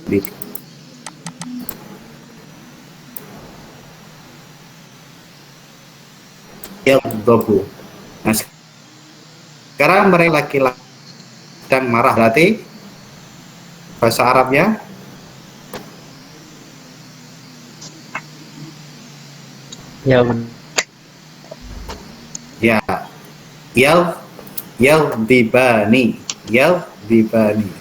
di yaghdhabu. Nah, sekarang mereka laki-laki sedang marah, berarti bahasa Arabnya Ya, ya yaghdibani. Yaghdibani.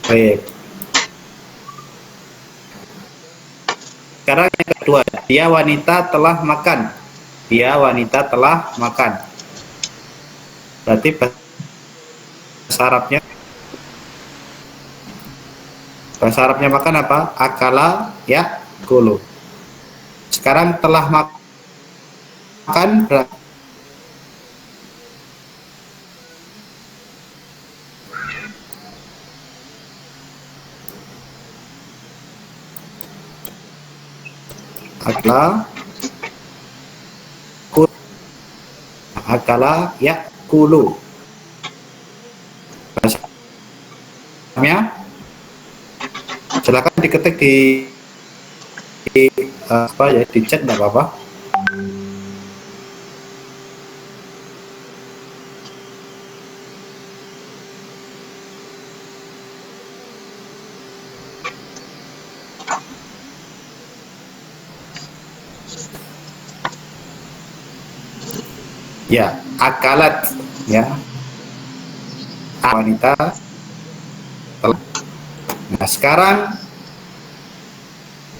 Baik. Sekarang yang kedua, dia wanita telah makan. Dia wanita telah makan. Berarti bahasa Arabnya makan apa? Akala ya kulu. Sekarang telah makan berarti akala ya kulu. Bahasanya silakan diketik di apa ya, di chat nggak apa-apa. Ya, akalat ya, wanita. Nah, sekarang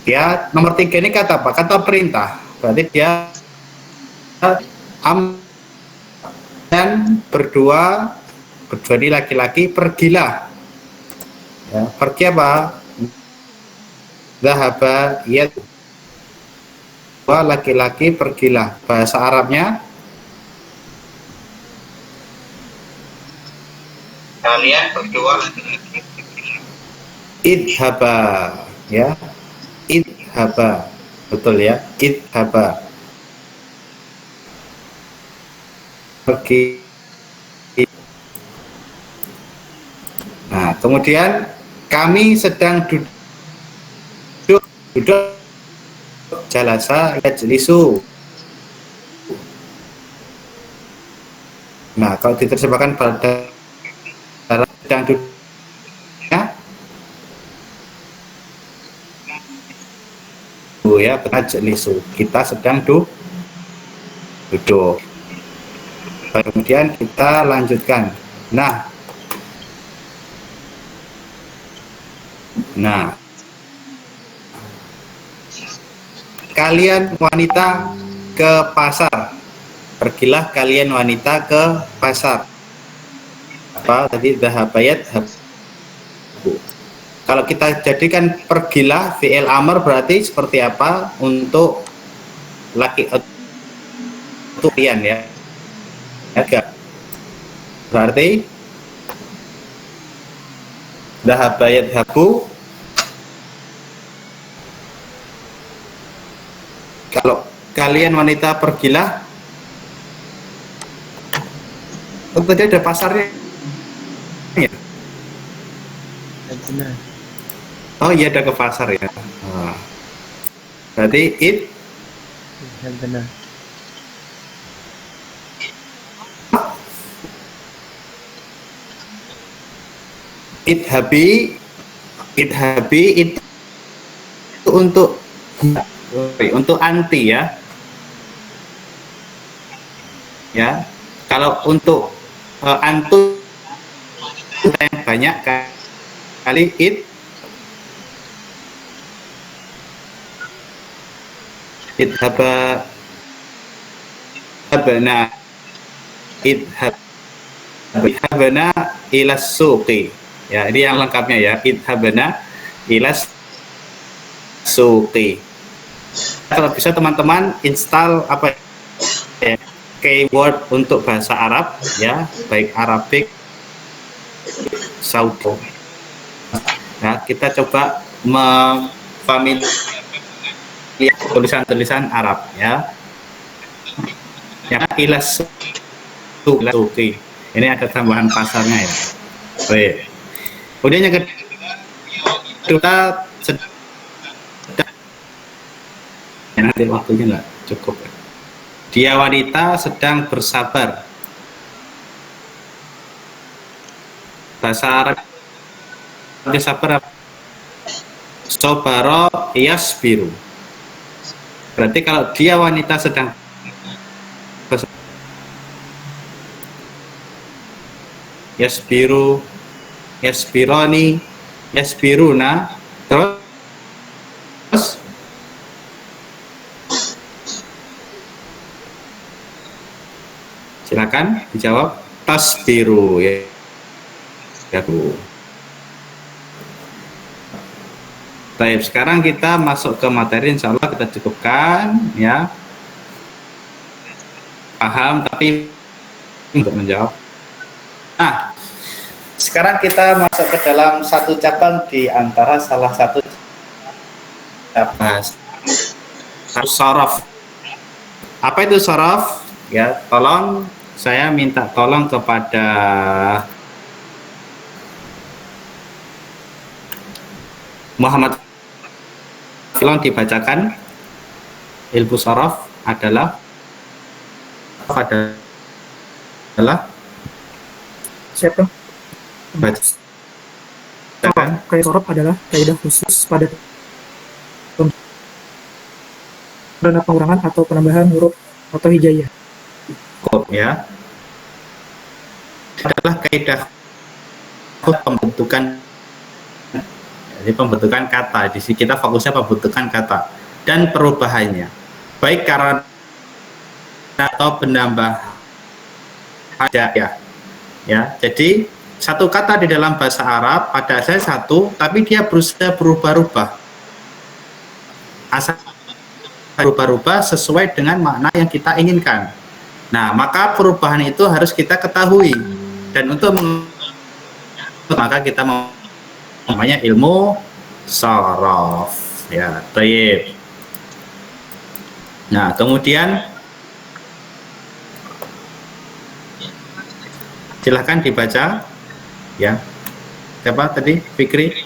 ya nomor 3 ini kata apa? Kata perintah. Berarti dia dan berdua ini laki-laki pergilah. Ya, pergi apa? Dhahaba ya, dua laki-laki pergilah. Bahasa Arabnya kalian berdua laki-laki idhaba ya, idhaba, betul ya, idhaba, pergi. Nah, kemudian kami sedang duduk jalasa yajlisu. Nah, kalau diterjemahkan pada sedang duduk ya, yajlisu, kita sedang duduk. Kemudian kita lanjutkan. Nah, kalian wanita ke pasar. Pergilah kalian wanita ke pasar. Apa tadi? Dhahabayat. Kalau kita jadikan pergilah fi'il amr, berarti seperti apa untuk laki untuk kalian ya? Berarti dhahabayat habu. Kalau kalian wanita pergilah, oh, tadi ada pasarnya ya? Oh iya, ada ke pasar ya. Nah, berarti benar. Idhabi itu untuk anti ya. Ya. Kalau untuk antu yang banyak kali idhabana ilas suqi. Ya, ini yang lengkapnya ya. Idhabana ilas suqi. Kalau bisa teman-teman install apa ya, keyword untuk bahasa Arab ya, baik Arabik Saudi. Nah, kita coba memfamiliar tulisan-tulisan Arab ya. Ya, ilas suki. Ini ada tambahan pasarnya ya. Baik. Kemudian yang kedua, nanti waktunya nggak cukup. Dia wanita sedang bersabar. Bahasa Arab sabar apa? Sobaro yasbiru. Berarti kalau dia wanita sedang yasbiru, yasbironi, yasbiruna, terus silakan dijawab. Tasbiru ya, ya Bu. Baik, sekarang kita masuk ke materi, insya Allah kita cukupkan ya. Paham tapi untuk menjawab. Nah, sekarang kita masuk ke dalam satu cabang di antara salah satu cabang sorof. Apa itu sorof? Ya, tolong saya minta tolong kepada Muhammad, tolong dibacakan. Ilmu sorof adalah Siapa? bacakan. Kaidah sorof adalah kaidah khusus pada dana pengurangan atau penambahan huruf atau hijaiyah. Ya, adalah kaidah pembentukan, jadi pembentukan kata. Di sini kita fokusnya pembentukan kata dan perubahannya, baik karena atau penambah ada ya. Jadi satu kata di dalam bahasa Arab pada asalnya satu, tapi dia berusaha berubah-ubah, asal berubah-ubah sesuai dengan makna yang kita inginkan. Nah, maka perubahan itu harus kita ketahui, dan untuk maka kita namanya ilmu sorof ya. Baik. Nah, kemudian silahkan dibaca ya. Siapa tadi? Fikri.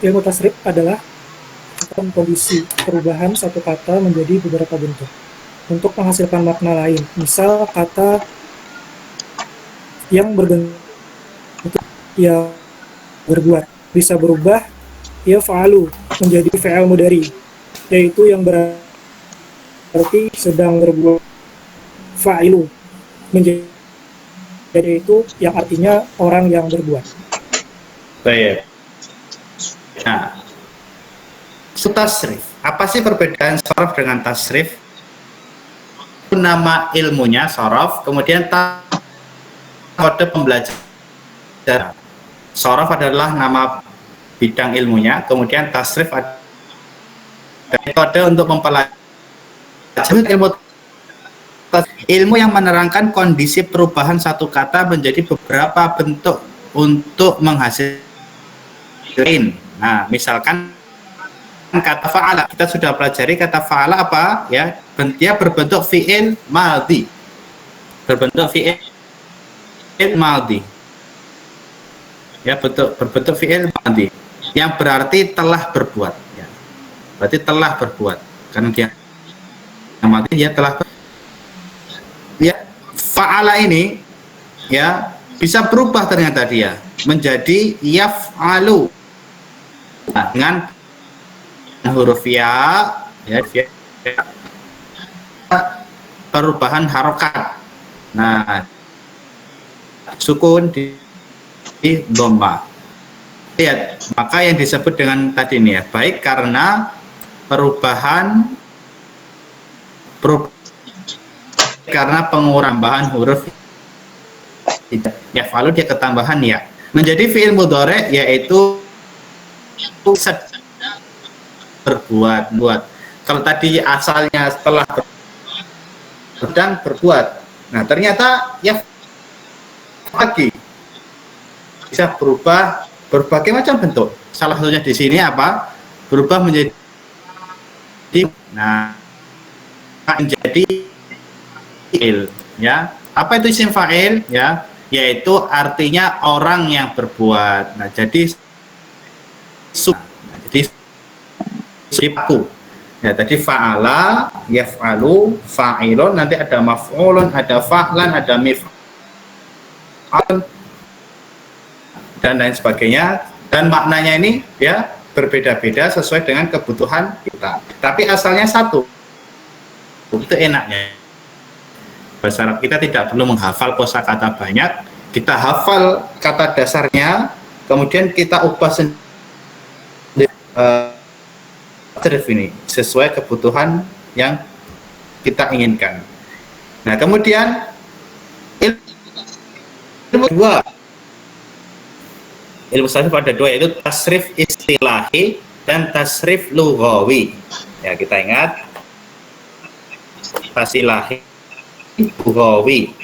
Ilmu tasrif adalah kondisi perubahan satu kata menjadi beberapa bentuk untuk menghasilkan makna lain. Misal kata yang berbentuk ya berbuat bisa berubah ya fa'alu menjadi fi'al mudhari, yaitu yang berarti sedang berbuat. Fa'ilu menjadi itu yang artinya orang yang berbuat. Baik. Nah, tasrif. Apa sih perbedaan sorof dengan tasrif? Nama ilmunya sorof, kemudian kode pembelajaran. Sorof adalah nama bidang ilmunya, kemudian tasrif adalah kode untuk mempelajari ilmu yang menerangkan kondisi perubahan satu kata menjadi beberapa bentuk untuk menghasilkan. Nah, misalkan kata fa'ala, kita sudah pelajari kata fa'ala apa ya, dia berbentuk fi'il madhi, berbentuk fi'il madhi ya, berbentuk fi'il madhi yang berarti telah berbuat ya. Berarti telah berbuat, karena dia madhi, dia telah ya. Fa'ala ini ya bisa berubah ternyata dia menjadi yaf'alu dengan huruf ya, perubahan harokat. Nah, sukun di dhamma. Lihat, maka yang disebut dengan tadi ini ya, baik karena perubahan karena pengurangan huruf ya, kalau dia ketambahan ya menjadi fi'il mudhari, yaitu berbuat. Kalau tadi asalnya setelah sedang berbuat, nah ternyata ya lagi bisa berubah berbagai macam bentuk. Salah satunya di sini apa? Berubah menjadi menjadi fa'il, ya. Apa itu isim fa'il? Ya, yaitu artinya orang yang berbuat. Nah, jadi aku. Ya, tadi fa'ala, yaf'alu, fa'ilun, nanti ada maf'ulun, ada fa'lan, ada mif'alun, dan lain sebagainya. Dan maknanya ini ya berbeda-beda sesuai dengan kebutuhan kita. Tapi asalnya satu. Itu enaknya. Bahasa Arab kita tidak perlu menghafal kosakata banyak, kita hafal kata dasarnya, kemudian kita ubah sendiri ini sesuai kebutuhan yang kita inginkan. Nah, kemudian ilmu tasrif ada dua, yaitu tasrif istilahi dan tasrif lughawi. Ya, kita ingat istilahi lughawi.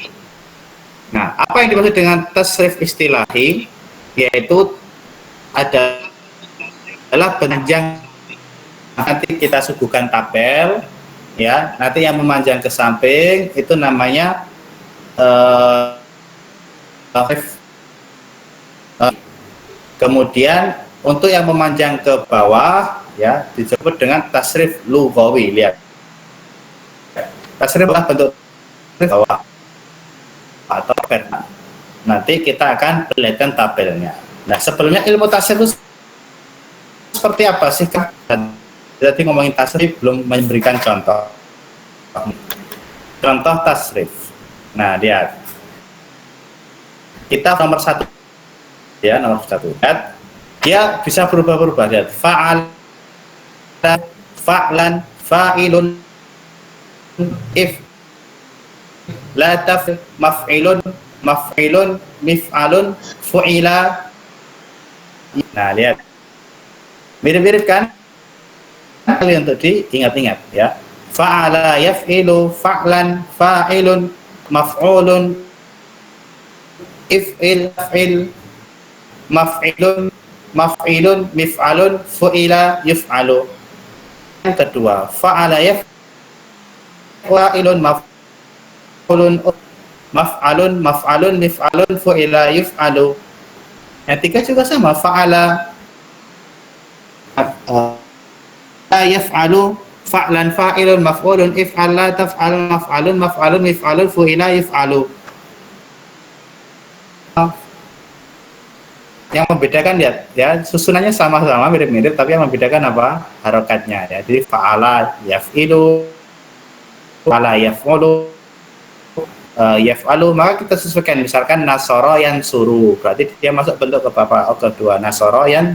Nah, apa yang dimaksud dengan tasrif istilahi? Yaitu adalah penunjang. Nanti kita suguhkan tabel, ya. Nanti yang memanjang ke samping itu namanya kemudian untuk yang memanjang ke bawah, ya, disebut dengan tasrif lughawi. Lihat, tasrif adalah bentuk bawah atau perna. Nanti kita akan perlihatkan tabelnya. Nah, sebelumnya ilmu tasrif itu seperti apa sih, Kak? Jadi ngomongin tasrif belum memberikan contoh. Contoh tasrif. Nah, lihat. Kita nomor satu, ya, nomor satu. Lihat, dia bisa berubah-ubah. Lihat, fa'al, fa'lan, fa'ilun, if, la taf, maf'ilun, maf'ilun, mif'alun, fu'ila. Nah, lihat. Mirip-mirip kan? Kali untuk diingat-ingat, ya. Fa'ala yaf'ilu, fa'lan, fa'ilun, maf'ulun, if'il, fa'il, maf'ilun, maf'ilun, mif'alun, fu'ila, yuf'alu. Yang kedua, fa'ala yaf'ilun, maf'ulun, maf'alun, maf'alun, mif'alun, fu'ila, yuf'alu. Yang tiga juga sama, fa'ala yaf'alu, fa'lan, fa'ilun, maf'ulun, if'al, la taf'al, maf'alun, maf'alun, mif'alun, fu'ila, yuf'alu. Yang membedakan, ya, susunannya sama-sama mirip-mirip, tapi yang membedakan apa? Harokatnya, ya. Jadi fa'ala yaf'ilu, fa'ala yaf'ulu, yaf'alu, maka kita sesuaikan. Misalkan nasoro yang suruh, berarti dia masuk bentuk ke bawah, kedua nasoro yang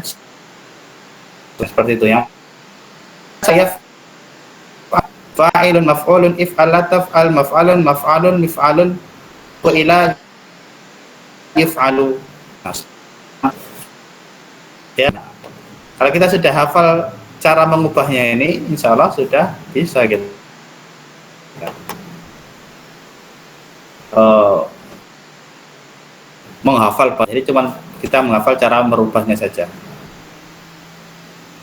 seperti itu, ya. Saya fa'ilun, maf'ulun, if'al, la taf'al, maf'alun, maf'alun, mif'alun, fu'ila, yuf'alu. Ya. Kalau kita sudah hafal cara mengubahnya ini, insya Allah sudah bisa gitu. Menghafal, jadi cuma kita menghafal cara merubahnya saja.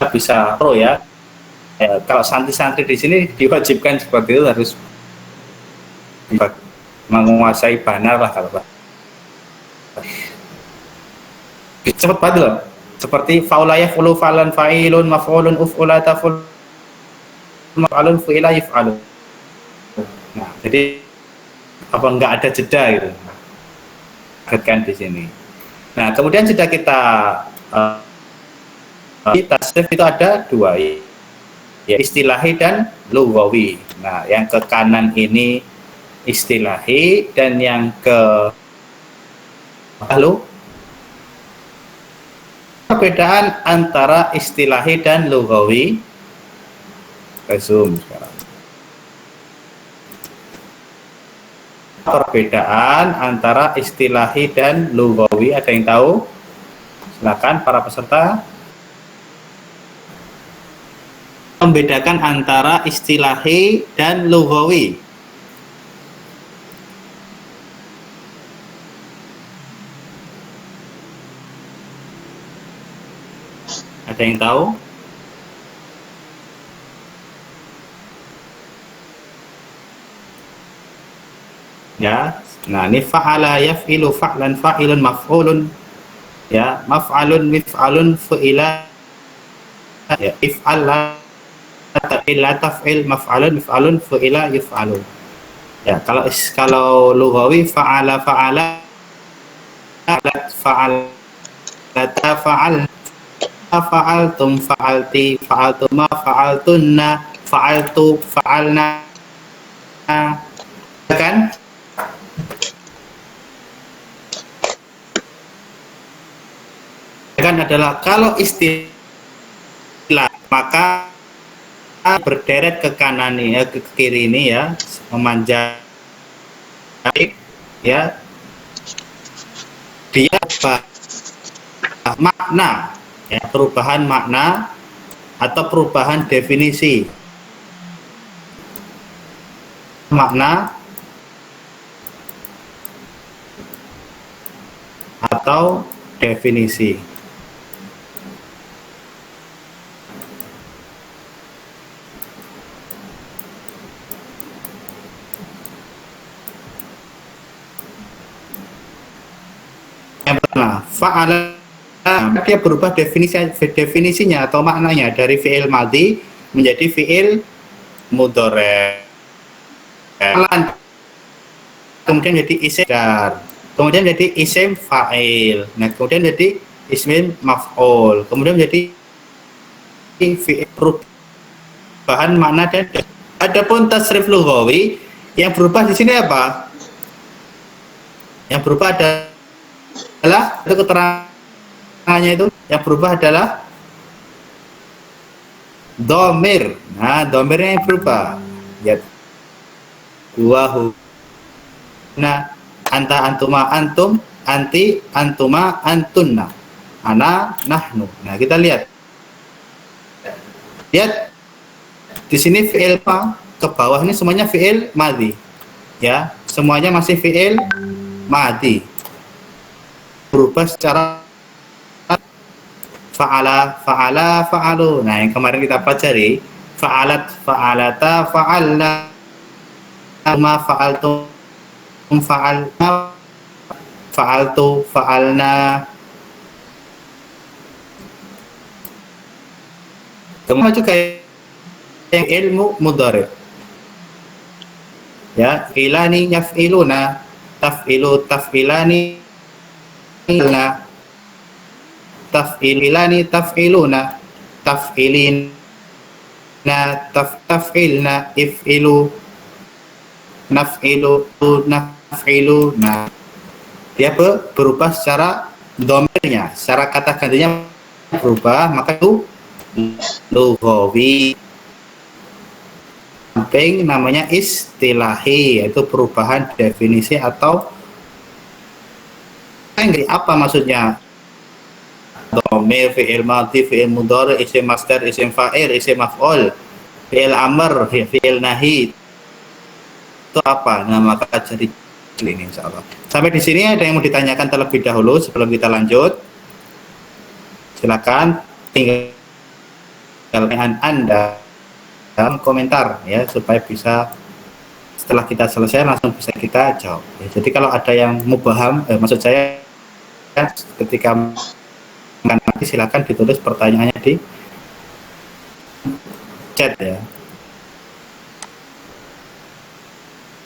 Bisa pro, ya. Kalau santri-santri di sini diwajibkan seperti itu, harus menguasai banar lah kalau cepat banget loh. Seperti faula yaf'ulu, fa'lan, fa'ilun, maf'ulun, uf'ula, taf'ul, maf'alun, fu'ila, yuf'alu. Nah, jadi apa enggak ada jeda gitu. Kan di sini. Nah, kemudian sudah kita tasrif itu ada dua, ya, istilahi dan lughawi. Nah, yang ke kanan ini istilahi dan yang ke lalu perbedaan antara istilahi dan lughawi. Zoom sekarang. Perbedaan antara istilahi dan lughawi, ada yang tahu? Silakan para peserta. Membedakan antara istilahi dan lughawi. Ada yang tahu? Ya, nah ini fa'ala yaf'ilu fa'lan fa'ilun maf'ulun, ya, maf'alun mif'alun fu'ila, ya, if'al la taf'il la taf'il maf'alun mif'alun fu'ila yuf'alun. Ya, kalau lughawi fa'ala fa'ala fa'alata fa'al fa'altum fa'alti fa'altuma fa'altunna fa'altu fa'alna, kan? Kan adalah kalau istilah maka berderet ke kanan ya, ke kiri ini ya, memanjang ya, dia makna ya, perubahan makna atau perubahan definisi makna atau definisi. Yang pertama, fa'ala dia berubah definisinya atau maknanya dari fi'il madhi menjadi fi'il mudhari'. Kemudian jadi isim dar, kemudian jadi isim fa'il, nah kemudian jadi isim maf'ul, kemudian jadi fi'il, perubahan makna. Dan adapun tasrif lughawi yang berubah di sini apa? Yang berubah adalah itu keterangannya itu yang berubah adalah domir. Nah, domirnya yang berubah ya, wahu, nah, anta antuma antum, anti antuma antunna, ana nahnu. Nah, kita lihat di sini fi'il ke bawah ini semuanya fi'il madhi ya, semuanya masih fi'il madhi, berubah secara fa'ala fa'ala fa'alu. Nah, yang kemarin kita pelajari fa'alat fa'alata fa'alna, ma fa'altum fa'alna fa'altu fa'alna. Kemudian juga yang ilmu mudhari' ya, ilani yaf'iluna, taf'ilu taf'ilani, taf'ilani taf'iluna, taf'ilina taf'ilna, if'ilu naf'ilu naf'ilu. Nah, dia berubah secara domirnya, secara kata gantinya berubah, maka itu lughawi. Samping namanya istilahi, yaitu perubahan definisi atau apa maksudnya? Dhamir, fi'il madhi, fi'il mudhari', isim masdar, isim fa'il, isim maf'ul, fi'il amr, fi'il nahi. Itu apa? Nah, maka jadi ini insyaallah. Sampai di sini ada yang mau ditanyakan terlebih dahulu sebelum kita lanjut? Silakan tinggal Anda dalam komentar ya, supaya bisa setelah kita selesai langsung bisa kita jawab ya. Jadi kalau ada yang mubaham, maksud saya ketika nanti silakan ditulis pertanyaannya di chat ya.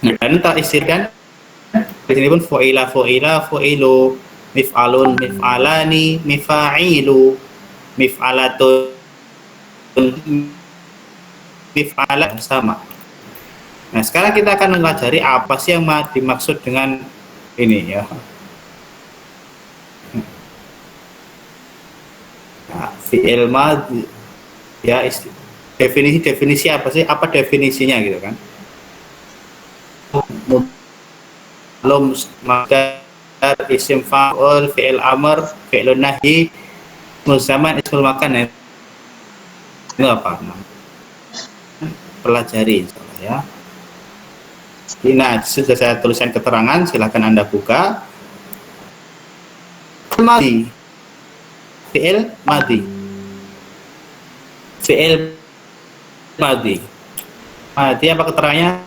Dan tak istirkan di sini pun fu'ila fu'ila fu'ilu, mif'alun mif'alani mifa'ilu, mif'alatun mif'ala, sama. Nah, sekarang kita akan mempelajari apa sih yang dimaksud dengan ini ya. Nah, fi'il madhi ya, definisi apa sih? Apa definisinya gitu kan? Belum masdar, isim fa'ul, fi'il amr, fi'ilun nahyi, muzaman, ismul makan. Itu apa? Pelajari ya. Nah, sudah saya tuliskan keterangan, silahkan Anda buka. Madhi, fi'il madhi fi'il madhi. Madhi apa keterangannya?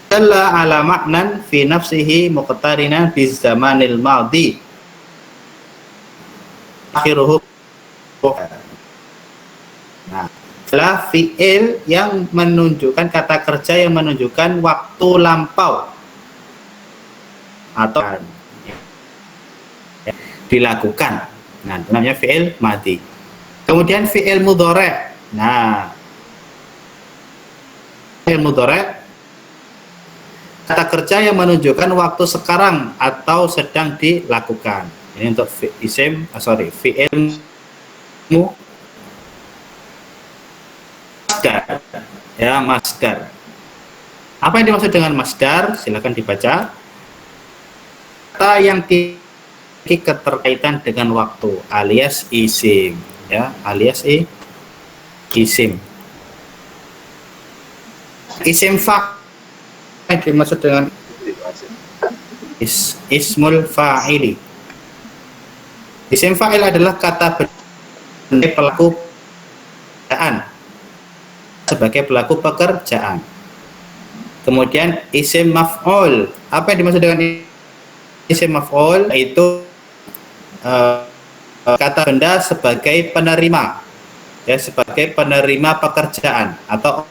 Dalla ala maknan fi nafsihi muqtarinan bi zamanil madhi. Akhiruhu. Nah, adalah fi'il yang menunjukkan kata kerja yang menunjukkan waktu lampau atau dilakukan. Nah, itu namanya fi'il madhi. Kemudian fi'il mudhari'. Nah, fi'il mudhari' kata kerja yang menunjukkan waktu sekarang atau sedang dilakukan. Ini untuk fi'il masdar. Ya, masdar. Apa yang dimaksud dengan masdar? Silakan dibaca. Kata yang keterkaitan dengan waktu alias isim, ya, alias isim. Isim yang dimaksud dengan ismul fa'ili. Isim fa'il adalah kata pelaku pekerjaan, sebagai pelaku pekerjaan. Kemudian isim maf'ul. Apa yang dimaksud dengan isim maf'ul? Itu kata benda sebagai penerima, ya, sebagai penerima pekerjaan atau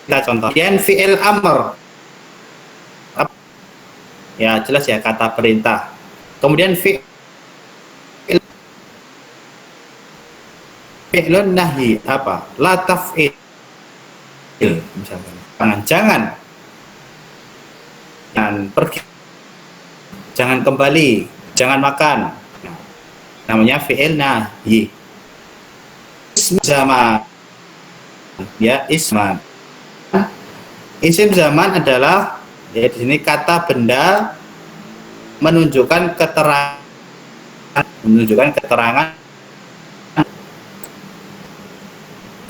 kita contoh. Kemudian fi'il amr, ya jelas ya, kata perintah. Kemudian fi'lun nahi, apa? La taf'il, misalkan jangan pergi, jangan kembali, jangan makan. Nah, namanya fi'il nahi. Ism zaman, ya, isman. Isim zaman adalah, ya, di sini kata benda menunjukkan keterangan.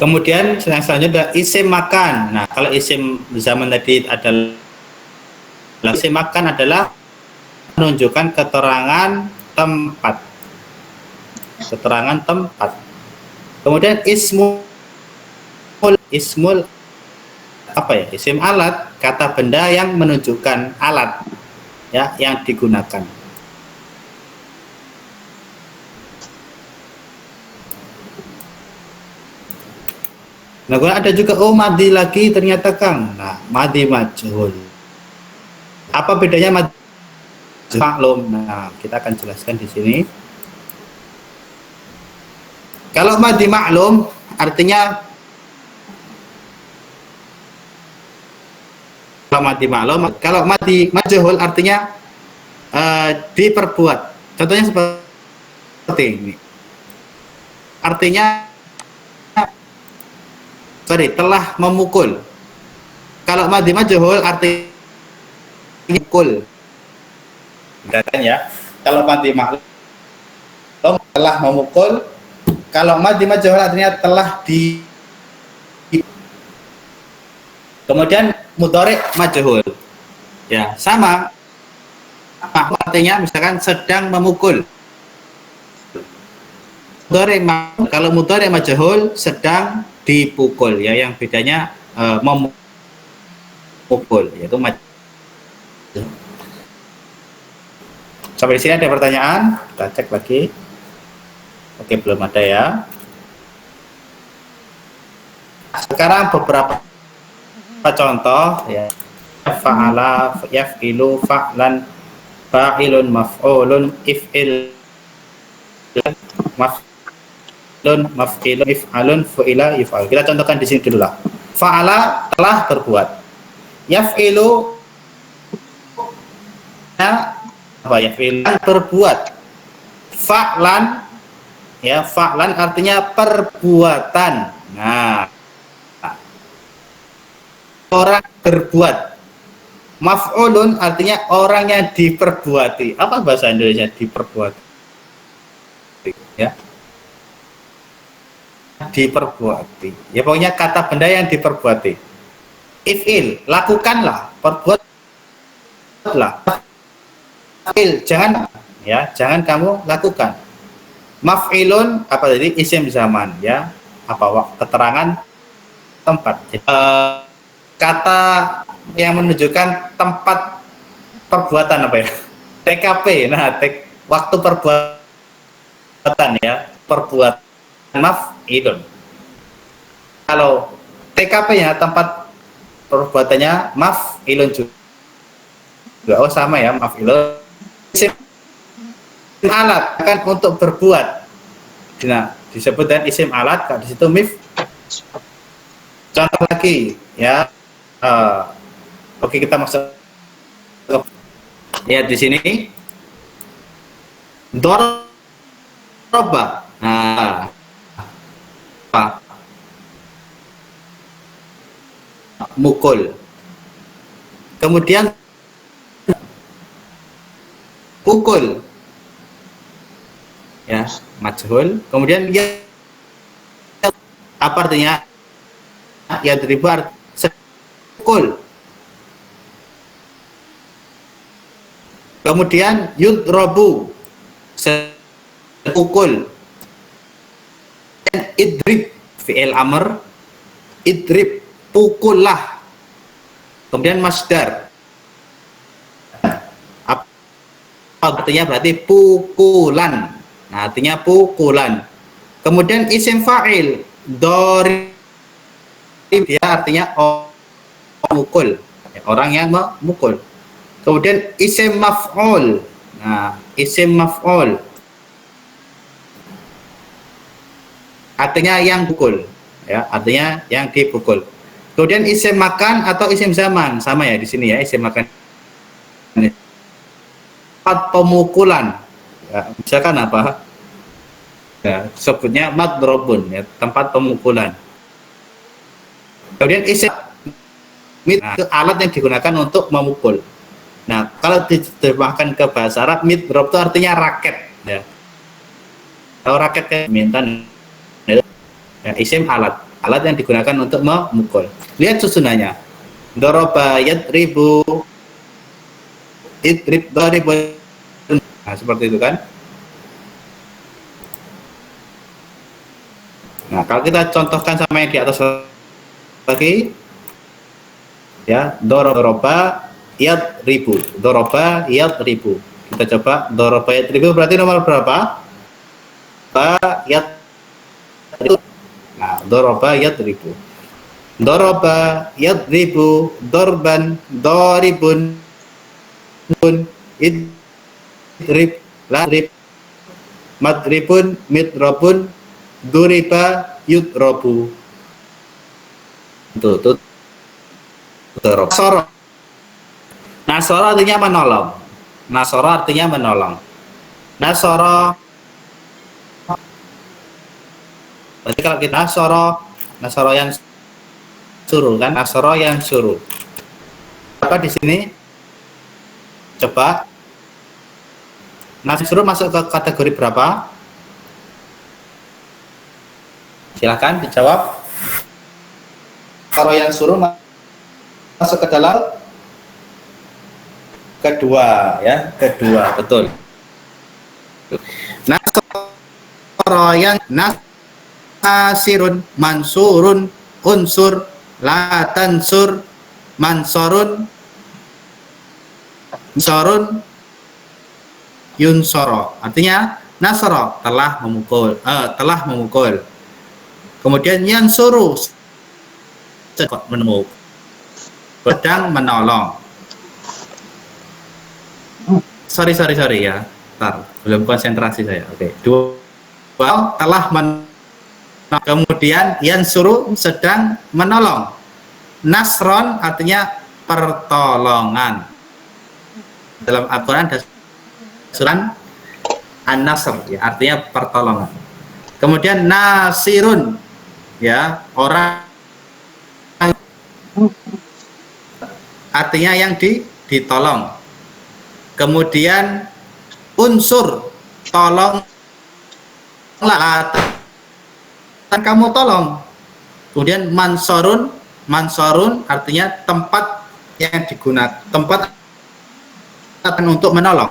Kemudian yang selanjutnya isim makan. Nah, kalau isim zaman tadi adalah isim makan adalah menunjukkan keterangan tempat. Kemudian ismul apa ya? Isim alat, kata benda yang menunjukkan alat, ya, yang digunakan. Nah, ada juga madhi lagi ternyata, Kang. Nah, madhi majhul. Apa bedanya madhi maklum? Nah, kita akan jelaskan di sini. Kalau madhi maklum artinya, kalau madhi majhul artinya diperbuat. Contohnya seperti ini. Artinya telah memukul. Kalau madhi majhul artinya memukul. Kan ya. Kalau madhi maklum telah memukul. Kalau madhi majhul artinya telah di. Kemudian mudhari' majhul, ya, sama, artinya misalkan sedang memukul. Kalau mudhari' majhul sedang dipukul, ya, yang bedanya memukul, yaitu majhul. Sampai di sini ada pertanyaan? Kita cek lagi. Oke, belum ada, ya. Sekarang beberapa contoh, ya. Fa'ala, yaf'ilu, fa'lan, fa'ilun, maf'ulun, if'il, maf'ilun, maf'ilun, if'alun, fu'ila, if'al. Kita contohkan di sini dulu lah. Fa'ala telah berbuat. Yaf'ilu, apa? Yaf'ilu berbuat. Fa'lan, ya, fa'lan artinya perbuatan. Nah, orang berbuat. Maf'ulun artinya orang yang diperbuati. Apa bahasa Indonesia diperbuati? Ya, diperbuati. Ya, pokoknya kata benda yang diperbuati. If'il, lakukanlah, perbuatlah. If'il, jangan, ya, jangan kamu lakukan. Maf'ilun apa tadi? Isim zaman ya. Apa keterangan tempat. Kata yang menunjukkan tempat perbuatan apa ya? TKP. Nah, waktu perbuatan ya. Perbuatan maf'ilun. Kalau TKP-nya tempat perbuatannya maf'ilun juga. Oh sama ya, maf'ilun. Isim alat kan untuk berbuat. Nah, disebut dengan isim alat. Kalau di situ mif. Contoh lagi ya. Oke, kita masuk. Lihat di sini. Doroba. Nah, apa? Mukul. Kemudian pukul. Ya, majhul. Kemudian ya, apa artinya? Ya deribar pukul. Kemudian yudrobu pukul. Idrib fi'il amr, idrib pukullah. Kemudian masdar. Apa artinya? Berarti pukulan. Nah, artinya pukulan. Kemudian isim fa'il dorib, dia artinya memukul, orang yang memukul. Kemudian isim maf'ul. Nah, isim maf'ul artinya yang pukul ya, artinya yang dipukul. Kemudian isim makan atau isim zaman, sama ya di sini ya, isim makan tempat pemukulan ya, misalkan apa ya, sebutnya madrobun ya, tempat pemukulan. Kemudian isim itu alat yang digunakan untuk memukul. Nah, kalau diterjemahkan ke bahasa Arab, midrob itu artinya raket ya. Kalau raket kayak mintan ya, isim alat yang digunakan untuk memukul. Lihat susunannya. Doroba yadribu, idrib doribun. Nah, seperti itu kan. Nah, kalau kita contohkan sama yang di atas lagi ya, doroba yadribu, doroba yadribu. Kita coba doroba yadribu berarti nomor berapa? Yadribu. Nah, doroba yadribu. Doroba yadribu dorban doribun idrib ladrib madribun midrobun duriba yudrobu. Tuh Nasoro. Nasoro artinya menolong. Nasoro artinya menolong. Nasoro. Berarti kalau kita Nasoro yang suruh kan? Nasoro yang suruh. Apa di sini? Coba. Suruh masuk ke kategori berapa? Silakan dijawab. Nasoro yang suruh masuk ke dalam kedua ya, kedua, betul. Nasoro yang nasirun, mansurun, unsur, latansur, mansurun, sorun, yunsoro. Artinya nasoro telah memukul. Kemudian yansuru menemukan, sedang menolong. Sorry ya, belum konsentrasi saya. Oke, dua telah kemudian yansuru sedang menolong. Nasron artinya pertolongan. Dalam Al-Quran ada surat An-Nasr ya, artinya pertolongan. Kemudian nasirun ya, orang artinya yang ditolong. Kemudian unsur, tolong lah, kamu tolong. Kemudian mansorun artinya tempat yang digunakan, tempat untuk menolong.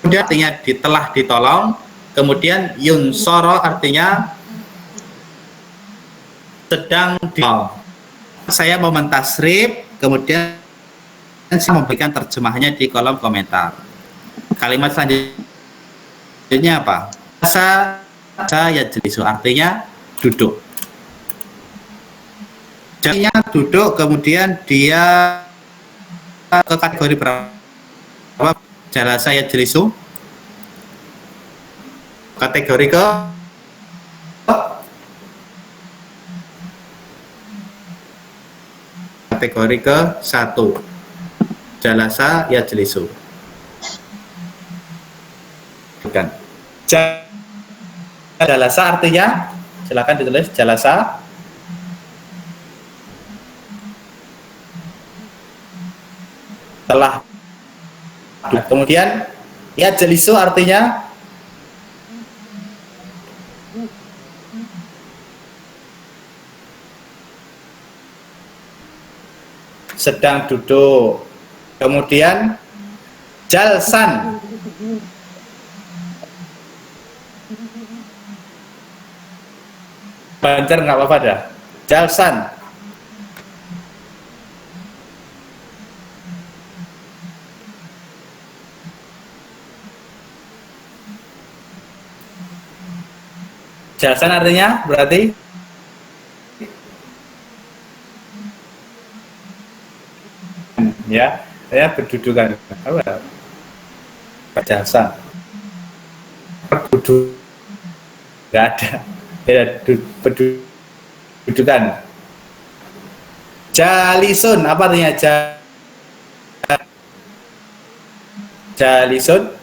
kemudian artinya telah ditolong, kemudian yunsoro artinya sedang ditolong. Saya mau mentasrif, kemudian saya memberikan terjemahannya di kolom komentar. Kalimat selanjutnya apa? Saya jelisu artinya duduk. Jadinya duduk, kemudian dia ke kategori berapa? Jalasa yajlisu. Kategori ke 1. Jalasa yajlisu. Bukan. Jalasa artinya, silakan ditulis jalasa. Telah. Kemudian yajlisu artinya sedang duduk. Kemudian jalsan banter nggak apa-apa dah. Jalsan jalsan artinya berarti ya, saya berdudukan apa? Jalsan berduduk nggak ada, ya berdudukan. Jalisun apa artinya? Jalisun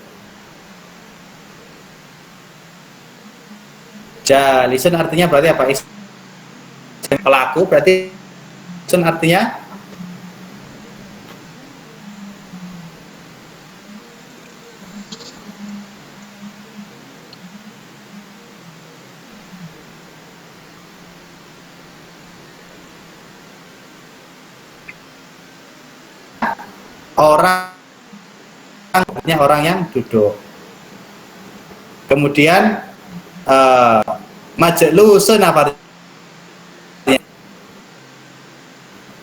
Jalisun artinya berarti apa? Pelaku berarti sun artinya orang yang duduk. Kemudian majlusun apa artinya?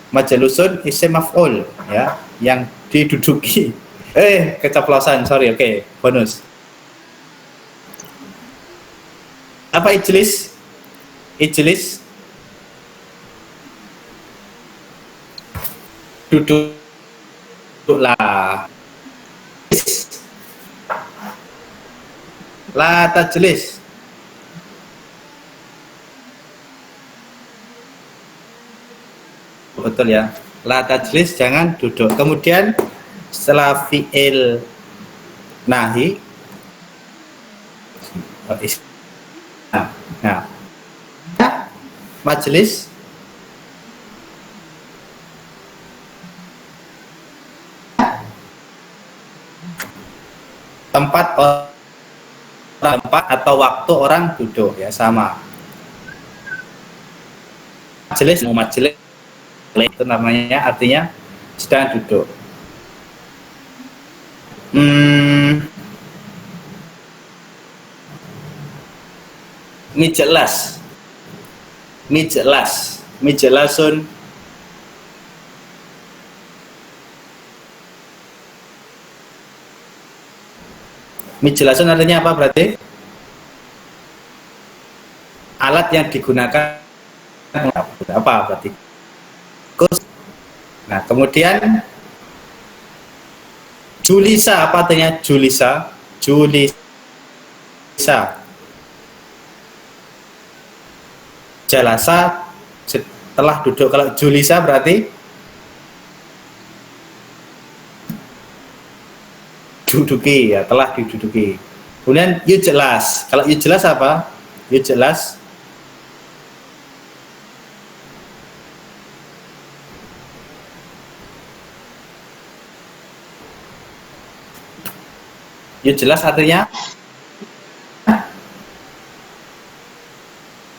Majlusun isim maf'ul ya, yang diduduki. Keceplosan, sorry, oke. Bonus. Apa ijlis? Ijlis duduklah. La tajlis. Betul ya. La tajlis, jangan duduk. Kemudian setelah fi'il nahi, nah, majlis tempat atau waktu orang duduk ya, sama. Majelis itu namanya, artinya sedang duduk. Mijelasun Mijelasun artinya apa berarti? Alat yang digunakan apa berarti? Nah, kemudian julisa apa artinya? Julisa jalasa setelah duduk. Kalau julisa berarti duduki ya, telah diduduki. Kemudian yujlas, kalau yujlas apa? Yujlas artinya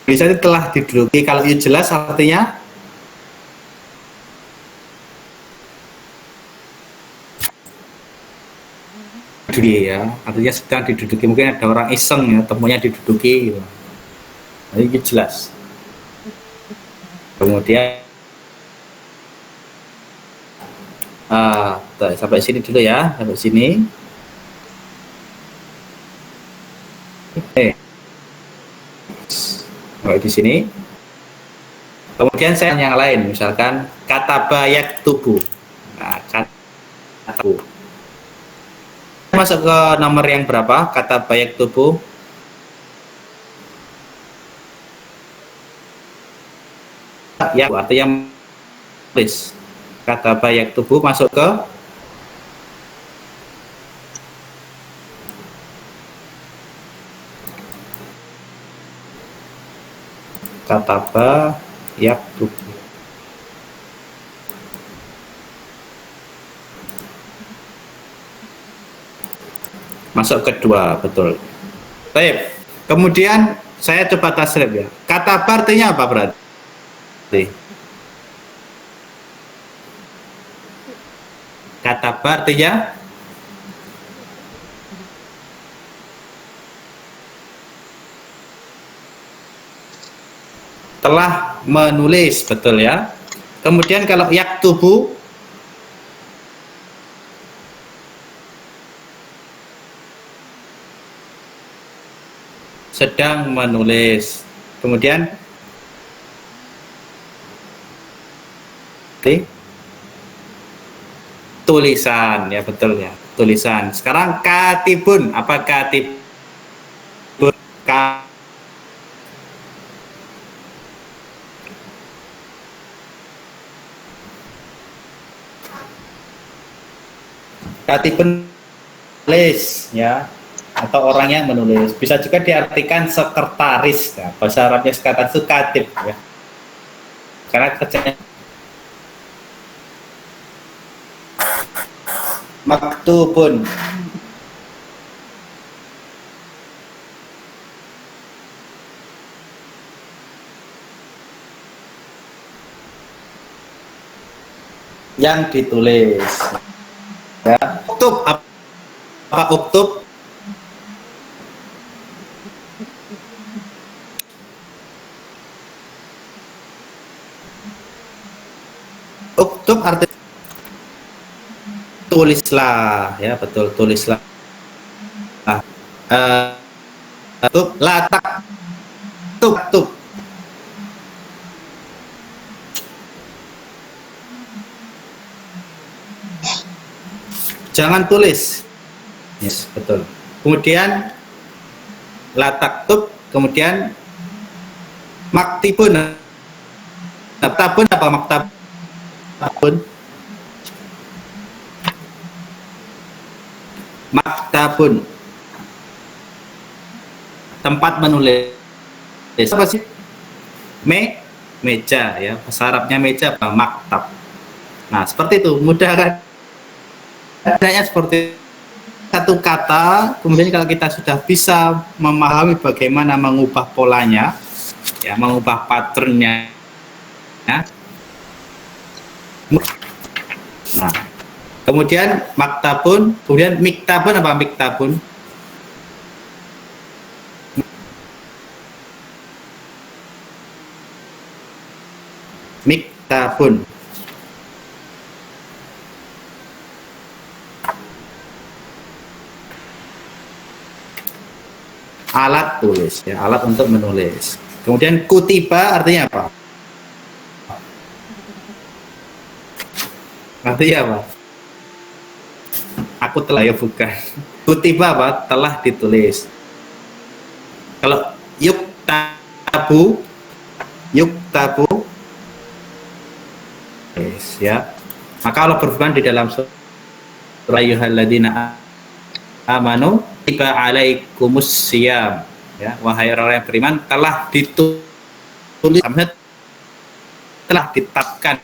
bisa telah diduduki. Kalau yujlas artinya diduduki ya, artinya sedang diduduki, mungkin ada orang iseng ya temunya diduduki gitu. Nah, ini jelas. Kemudian sampai sini dulu ya, sampai sini. Sampai di sini. Kemudian saya yang lain, misalkan kata bayak tubuh. Nah, kata tubuh. Masuk ke nomor yang berapa? Kata bayak tubuh. Ya, artinya tulis. Kata bayak tubuh masuk ke kata bayak tubuh. Masuk kedua, betul. Baik. Kemudian saya coba tasrif ya. Kata ba artinya apa berarti? Kata ba artinya telah menulis, betul ya. Kemudian kalau yaktubu sedang menulis. Kemudian tulisan ya, betul ya, tulisan. Sekarang katibun, apa katibun? Katibun tulis ya, atau orang yang menulis. Bisa juga diartikan sekretaris ya. Bahasa Arabnya sekretaris itu katib ya, karena kerjanya. Maktubun, yang ditulis ya. Uktub, apa uktub? Uktub artinya tulislah ya, betul, tulislah. Latak tub. Jangan tulis. Yes, betul. Kemudian latak tub, kemudian maktibun. Maktabun apa maktabun? Maktabun, tempat menulis. Apa sih? Meja ya, bahasa Arabnya meja apa? Maktab. Nah, seperti itu, mudah kan? Adanya seperti satu kata, kemudian kalau kita sudah bisa memahami bagaimana mengubah polanya, ya, mengubah patternnya, ya. Nah, kemudian maktabun, kemudian miktabun apa miktabun? Miktabun. Alat tulis ya, alat untuk menulis. Kemudian kutiba artinya apa? Artinya apa? Aku telah, ya bukan. Kutiba apa? Telah ditulis. Kalau yuktabu ya. Maka kalau berhubungan di dalam surah ayyuhalladzina amanu tiba alaikumus siyam ya, wahai orang yang beriman, telah ditulis, telah ditetapkan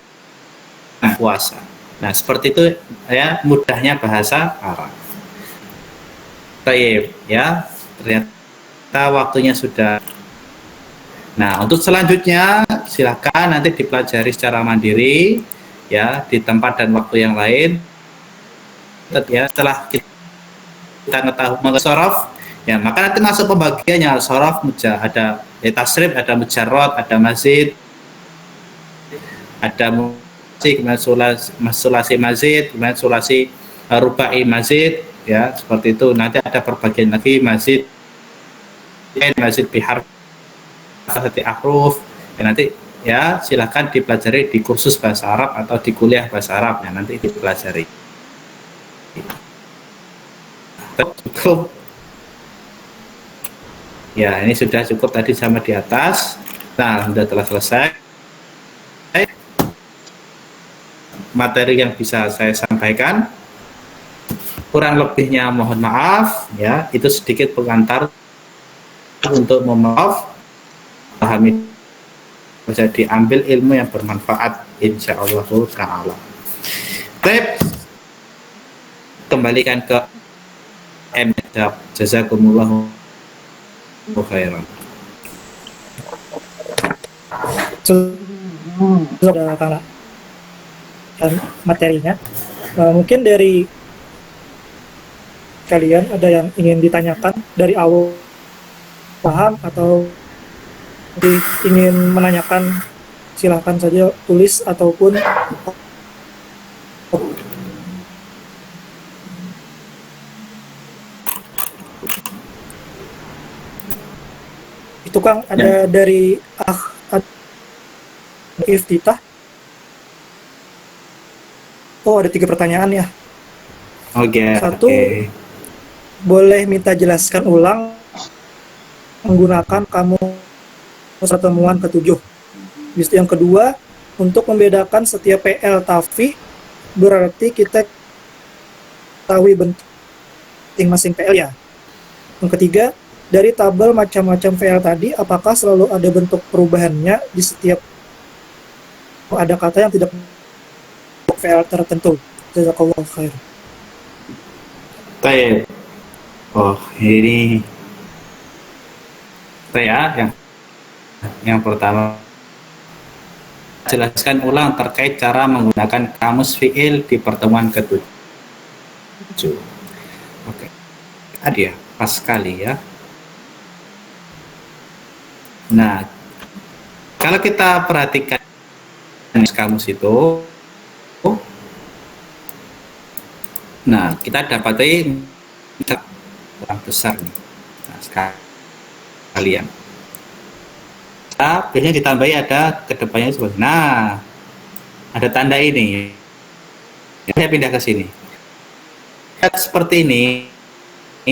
puasa. Nah, seperti itu ya, mudahnya bahasa Arab. Baik ya, ternyata waktunya sudah. Nah, untuk selanjutnya silakan nanti dipelajari secara mandiri ya, di tempat dan waktu yang lain ya. Setelah kita kita tahu sorof, ya maka nanti masuk pembagiannya sorof, ada tasrif, ada mujarrad, ada mazid, ada musik, sulasi mazid, kemudian sulasi rubai mazid, ya seperti itu. Nanti ada perbagian lagi mazid bihar seperti ahruf, ya nanti ya silahkan dipelajari di kursus bahasa Arab atau di kuliah bahasa Arab, ya nanti dipelajari. Cukup ya, ini sudah cukup tadi sama di atas. Nah, sudah telah selesai materi yang bisa saya sampaikan. Kurang lebihnya mohon maaf ya, itu sedikit pengantar untuk memaaf, pahami, bisa diambil ilmu yang bermanfaat insyaallah ta'ala. Baik, kembalikan ke MDAP. Jazakumullahu khairan. Sudah karena materinya, mungkin dari kalian ada yang ingin ditanyakan dari awal paham atau ingin menanyakan, silahkan saja tulis ataupun itu Kang ada dari Iftitah. Oh, ada 3 pertanyaan ya. Oke. Satu, boleh minta jelaskan ulang menggunakan kamus pertemuan ke-7. Yang kedua, untuk membedakan setiap PL tafi, berarti kita tahu bentuk masing-masing PL ya. Yang ketiga, dari tabel macam-macam PL tadi, apakah selalu ada bentuk perubahannya di setiap ada kata yang tidak PL tertentu? Jazakallahu khair. Baik. Oh, ini ya, yang pertama, jelaskan ulang terkait cara menggunakan kamus fiil di pertemuan ke-7. Oke. Ada ya, pas sekali ya. Nah, kalau kita perhatikan kamus itu, nah kita dapati kurang besar nih. Nah, sekalian. Biasanya ditambahi ada kedepannya seperti, nah ada tanda ini. Saya pindah ke sini. Seperti ini.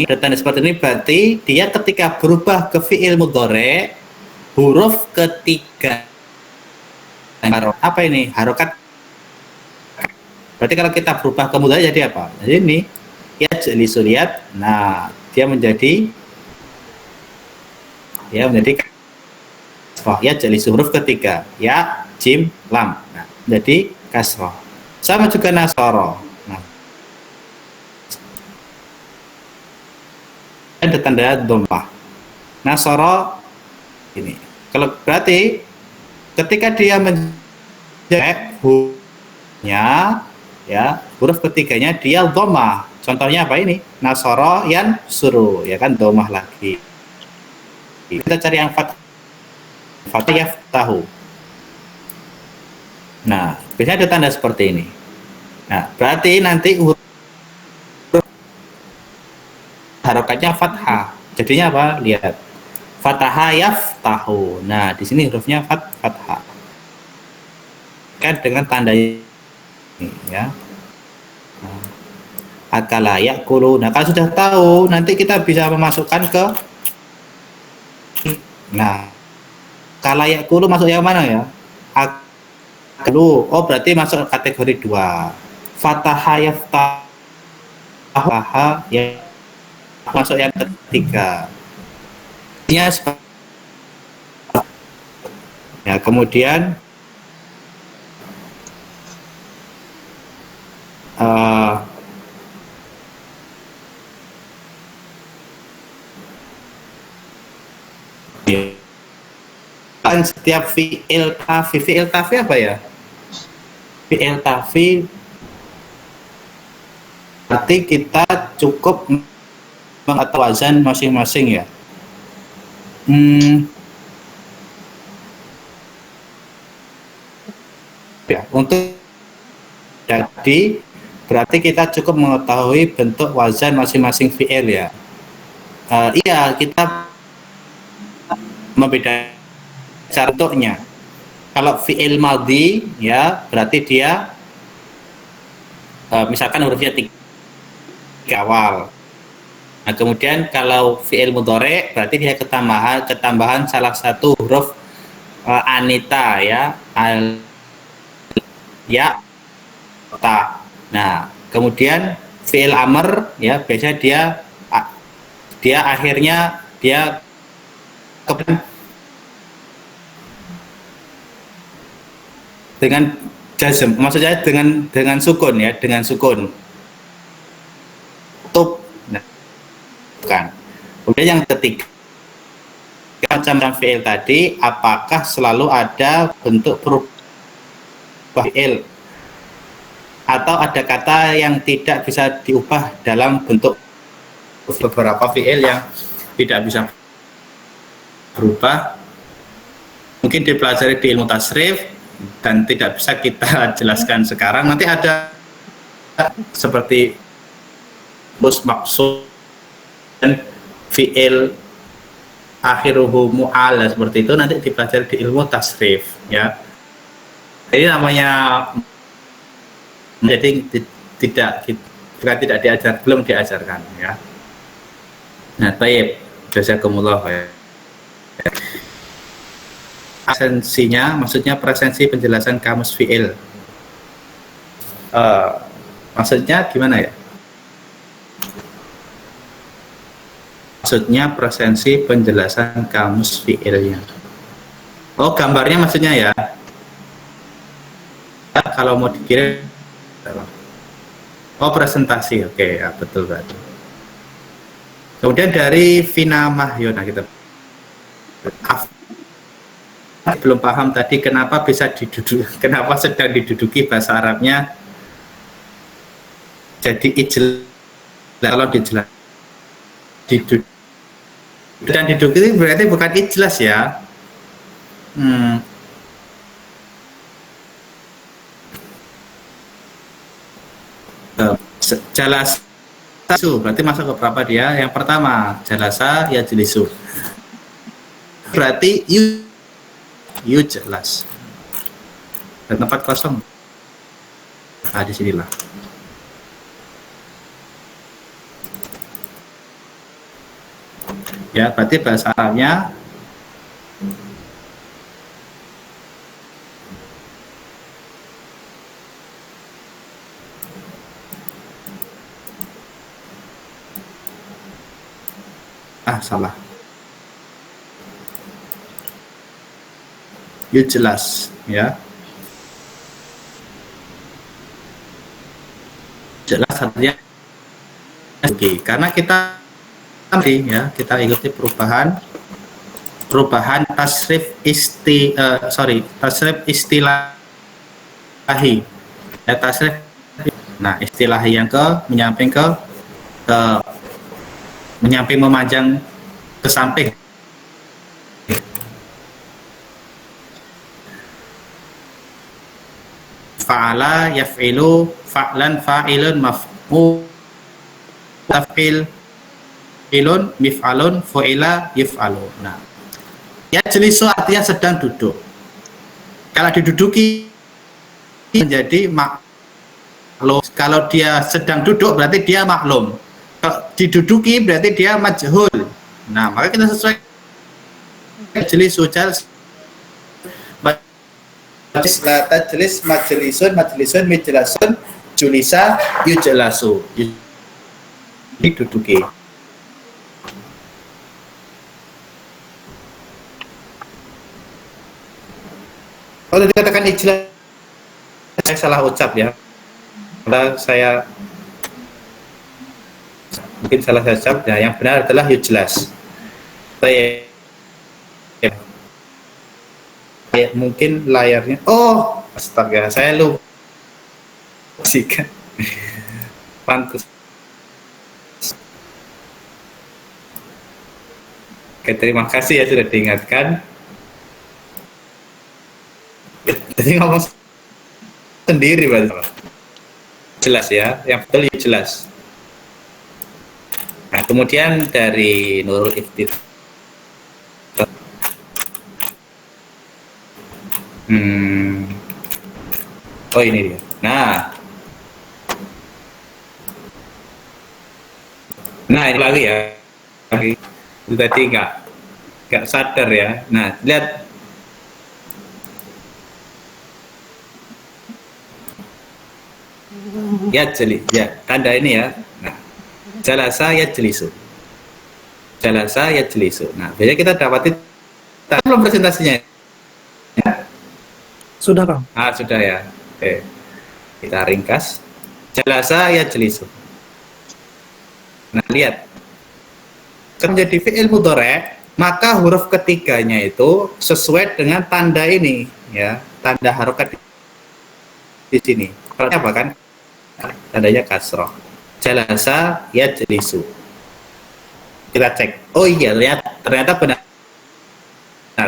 Ada tanda seperti ini, berarti dia ketika berubah ke fi'il mudhari, huruf ketiga apa ini? Harokat. Berarti kalau kita berubah ke mudhari jadi apa? Jadi ini ya jadi suliat. Nah, dia menjadi kasroh. Ya jadi huruf ketiga. Ya, jim, lam. Nah, jadi kasroh. Sama juga nasoro. Nah, ada tanda dhammah. Nasoro ini. Kalau berarti ketika dia menjadi hurufnya, ya huruf ketiganya dia dhammah. Contohnya apa ini? Nasoro yan suruh, ya kan dhammah lagi. Kita cari yang fathah yaftahu. Nah, biasanya ada tanda seperti ini. Nah, berarti nanti huruf harokatnya fathah. Jadinya apa? Lihat. Fathah yaftahu. Nah, di sini hurufnya fathah. Kan dengan tanda ini ya. Akala yakulu. Nah, kalau sudah tahu, nanti kita bisa memasukkan ke kala yakulu masuk yang mana ya? Akulu. Oh, berarti masuk kategori 2. Fathah yaftahu ya masuk yang ketiga. Ya, kemudian setiap fi'il tafi apa ya? Fi'il tafi berarti kita cukup atau wazan masing-masing ya. Ya, untuk jadi berarti kita cukup mengetahui bentuk wazan masing-masing fi'il ya. Iya, kita membedakan cara bentuknya. Kalau fi'il madhi ya berarti dia misalkan hurufnya 3 awal. Nah, kemudian kalau fi'il mudhari berarti dia ketambahan salah satu huruf anita ya, ya, ta. Nah, kemudian fi'il amr ya biasanya dia akhirnya dia dengan jazm, maksudnya dengan sukun ya, dengan sukun. Tub. Nah, bukan. Kemudian yang ketiga, macam fi'il tadi, apakah selalu ada bentuk berubah fi'il atau ada kata yang tidak bisa diubah dalam bentuk beberapa fi'il yang tidak bisa berubah. Mungkin dipelajari di ilmu tasrif dan tidak bisa kita jelaskan sekarang. Nanti ada seperti bus maksud dan fi'il akhiruhu mu'al seperti itu nanti dipelajari di ilmu tasrif ya. Jadi namanya jadi tidak diajar, belum diajarkan ya. Nah, baik, jazakumullah ya. Presensinya, maksudnya presensi penjelasan kamus fi'il. Maksudnya gimana ya? Maksudnya presensi penjelasan kamus fi'ilnya. Oh, gambarnya maksudnya ya? Kalau mau dikirim, oh presentasi, oke ya betul berarti. Kemudian dari Vina Mahyona kita belum paham tadi kenapa bisa diduduki, kenapa sedang diduduki bahasa Arabnya jadi ijl. Kalau dijelas dan diduduki berarti bukan ijlas ya. Jalasa berarti masuk ke berapa dia? Yang pertama jalasa ya jelisu. Berarti you jelas. Dan tempat kosong. Nah, di sinilah. Ya, berarti bahasa Arabnya salah. You jelas ya. Jelas artinya oke, karena kita nanti ya kita ikuti perubahan tasrif istilahi ya, tasrif. Nah, istilahi yang menyamping memanjang ke samping. Fa'ala yaf'ilu fa'lan fa'ilun maf'ul taf'il ilun mif'alun fu'ila yuf'alu. Nah, ya jelisu artinya sedang duduk. Kalau diduduki menjadi maklum. Kalau dia sedang duduk berarti dia maklum. Kalau diduduki berarti dia majhul. Nah, maka kita sesuai jelisu la tajlis majlisun mijlasun julisa yujlasu. Diduduki. Kalau dikatakan ijlas, saya salah ucap ya. Kalau saya mungkin salah ucap ya. Yang benar adalah yujlas. Baik. Ya, mungkin layarnya. Oh, astaga, saya lupa. Pantas. Oke, terima kasih ya sudah diingatkan. Jadi ngomong sendiri Pak. Jelas ya, yang betul ya jelas. Nah, kemudian dari Nurul Iftir. Oh ini dia. Nah ini lagi ya. Itu tadi nggak sadar ya. Nah lihat. Ya jeli, ya tanda ini ya. Nah, jalasa ya jelisu. Jalasa ya jelisu. Nah, biasanya kita dapatin belum presentasinya. Sudah, Kang. Sudah ya. Oke. Kita ringkas. Jalasa ya jelisu. Nah, lihat. Menjadi fi'il mudhari', maka huruf ketiganya itu sesuai dengan tanda ini, ya. Tanda harokat di sini. Kalau apa kan? Tandanya kasroh. Jalasa ya jelisu. Kita cek. Oh iya, ternyata benar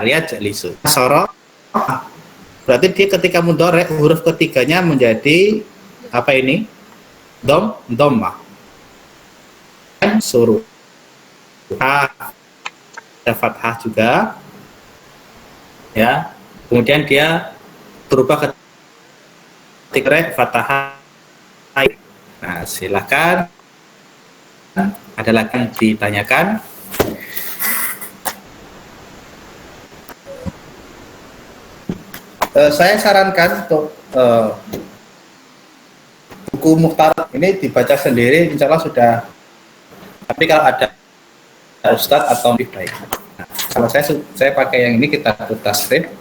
ya jelisu. Kasroh. Berarti dia ketika mudhari' huruf ketiganya menjadi apa ini? Dhammah. Suruh. Ada fathah juga. Ya. Kemudian dia berubah ketika fathah. Nah, silakan. Ada lagi yang ditanyakan? Saya sarankan untuk buku Mukhtar ini dibaca sendiri, insya Allah sudah. Tapi kalau ada Ustadz atau lebih baik. Nah, kalau saya pakai yang ini, kita tasrif.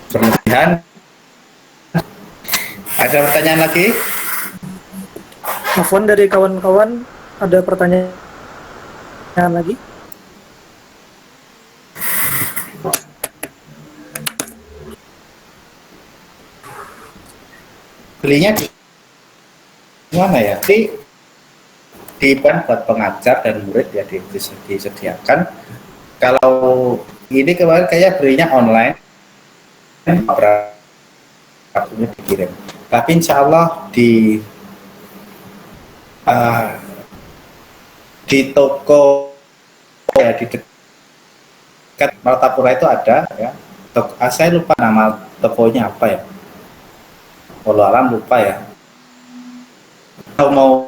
Berlebihan. Ada pertanyaan lagi? Afwan, dari kawan-kawan ada pertanyaan lagi? Belinya di mana ya? Di buat pengajar dan murid ya disediakan. Kalau ini kemarin kayak belinya online, berapa dikirim. Tapi insya Allah di toko ya di dekat Martapura itu ada ya. Saya lupa nama tokonya apa ya. Walau alam lupa ya. Kalau mau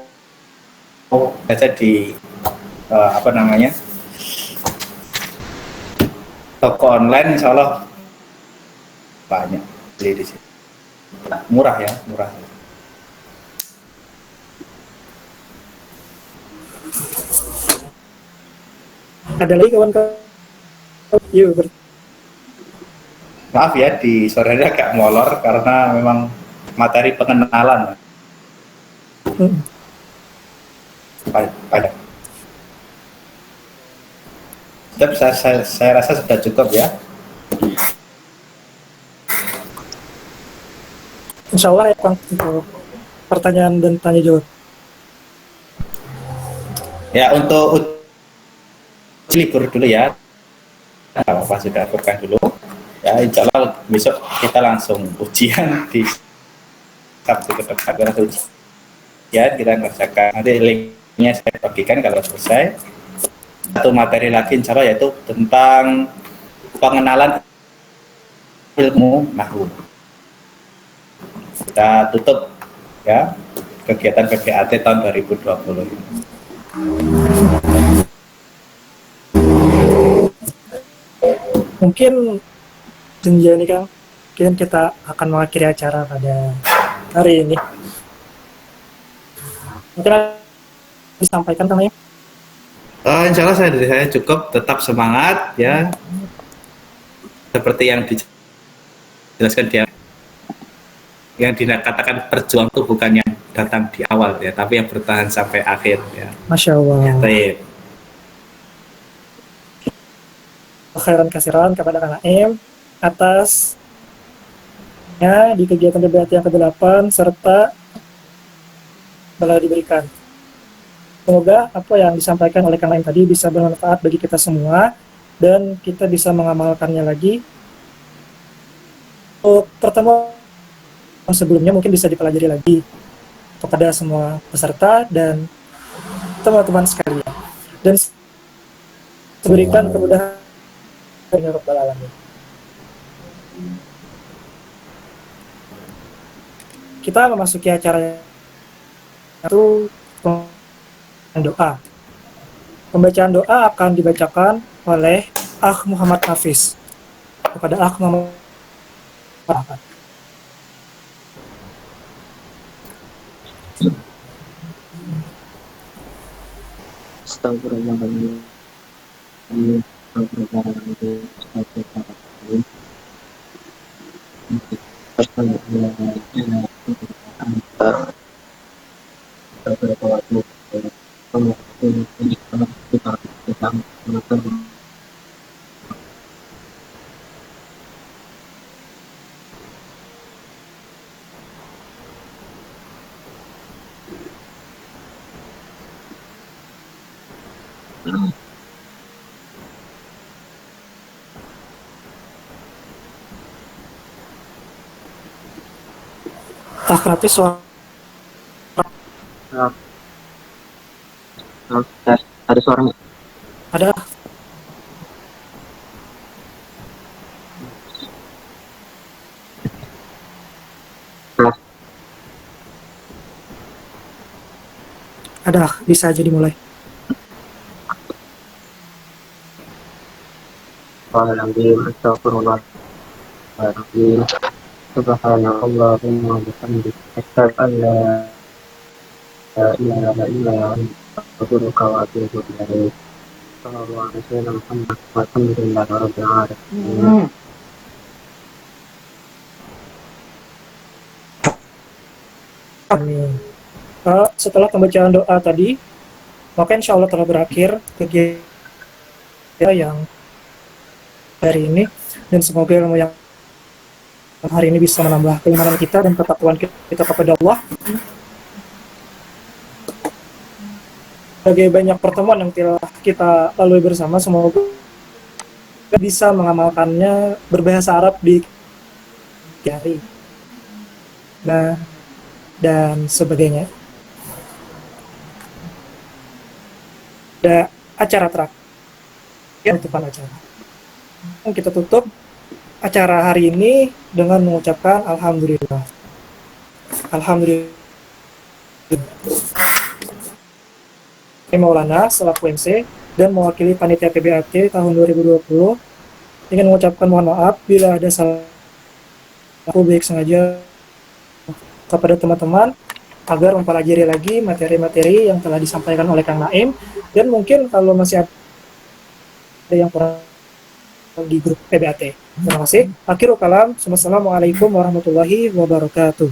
baca di apa namanya toko online, insya Allah banyak beli di sini. Murah ya, murah. Ada lagi kawan-kawan? Yuk, Maaf ya, di sore hari agak molor karena memang materi pengenalan. Ada. Tapi saya rasa sudah cukup ya. Insya Allah ya, Kang, untuk pertanyaan dan tanya jawab. Ya, untuk libur dulu ya. Apa sudah aturkan dulu. Ya, insya Allah besok kita langsung ujian di Sabtu ke depan. Ujian kita ngerjakan. Nanti linknya saya bagikan kalau selesai. Satu materi lagi insya Allah yaitu tentang pengenalan ilmu nahwu. Kita tutup ya kegiatan PPAT tahun 2020 ini. Mungkin janji ini, Kang, mungkin kita akan mengakhiri acara pada hari ini. Mungkin disampaikan temannya. Insya Allah dari saya cukup, tetap semangat ya. Seperti yang dijelaskan dia, yang dikatakan perjuang itu bukan yang datang di awal ya, tapi yang bertahan sampai akhir ya. Masya Allah. Ya, baik. Khairan kasiran kepada Kang Naim atas ya di kegiatan debat yang ke-8 serta telah diberikan. Semoga apa yang disampaikan oleh Kang Naim tadi bisa bermanfaat bagi kita semua dan kita bisa mengamalkannya lagi. Untuk pertemuan sebelumnya mungkin bisa dipelajari lagi kepada semua peserta dan teman-teman sekalian. Dan berikan kemudahan ya Rabbal Alamin. Kita memasuki acara itu doa. Pembacaan doa akan dibacakan oleh Akh Muhammad Hafiz. Kepada Akh Muhammad Hafiz. Astagfirullahaladzim. Astagfirullahaladzim. Astagfirullahaladzim. Akh Hafiz suara Ada suaranya. ada. Ada, bisa aja dimulai. Astagfirullahaladzim. Subhanallahumma wa bihamdihi asyhadu an la ilaha illa anta astaghfiruka wa atubu ilaik. Sallallahu alaihi wasallam Muhammad walhamdulillahi rabbil alamin. Amin. Setelah pembacaan doa tadi, maka insya Allah telah berakhir kegiatan yang hari ini, dan semoga ilmu yang hari ini bisa menambah keimanan kita dan ketakwaan kita kepada Allah. Sebagai banyak pertemuan yang telah kita lalui bersama, semoga bisa mengamalkannya berbahasa Arab di hari dan sebagainya. Ada acara terakhir, penutupan acara. Kita tutup acara hari ini dengan mengucapkan Alhamdulillah. Alhamdulillah. Maulana selaku MC dan mewakili panitia PBAT tahun 2020 ingin mengucapkan mohon maaf bila ada salah aku baik sengaja kepada teman-teman agar mempelajari lagi materi-materi yang telah disampaikan oleh Kang Naim, dan mungkin kalau masih ada yang kurang di grup PBAT. Terima kasih. Akhirul kalam. Wassalamualaikum warahmatullahi wabarakatuh.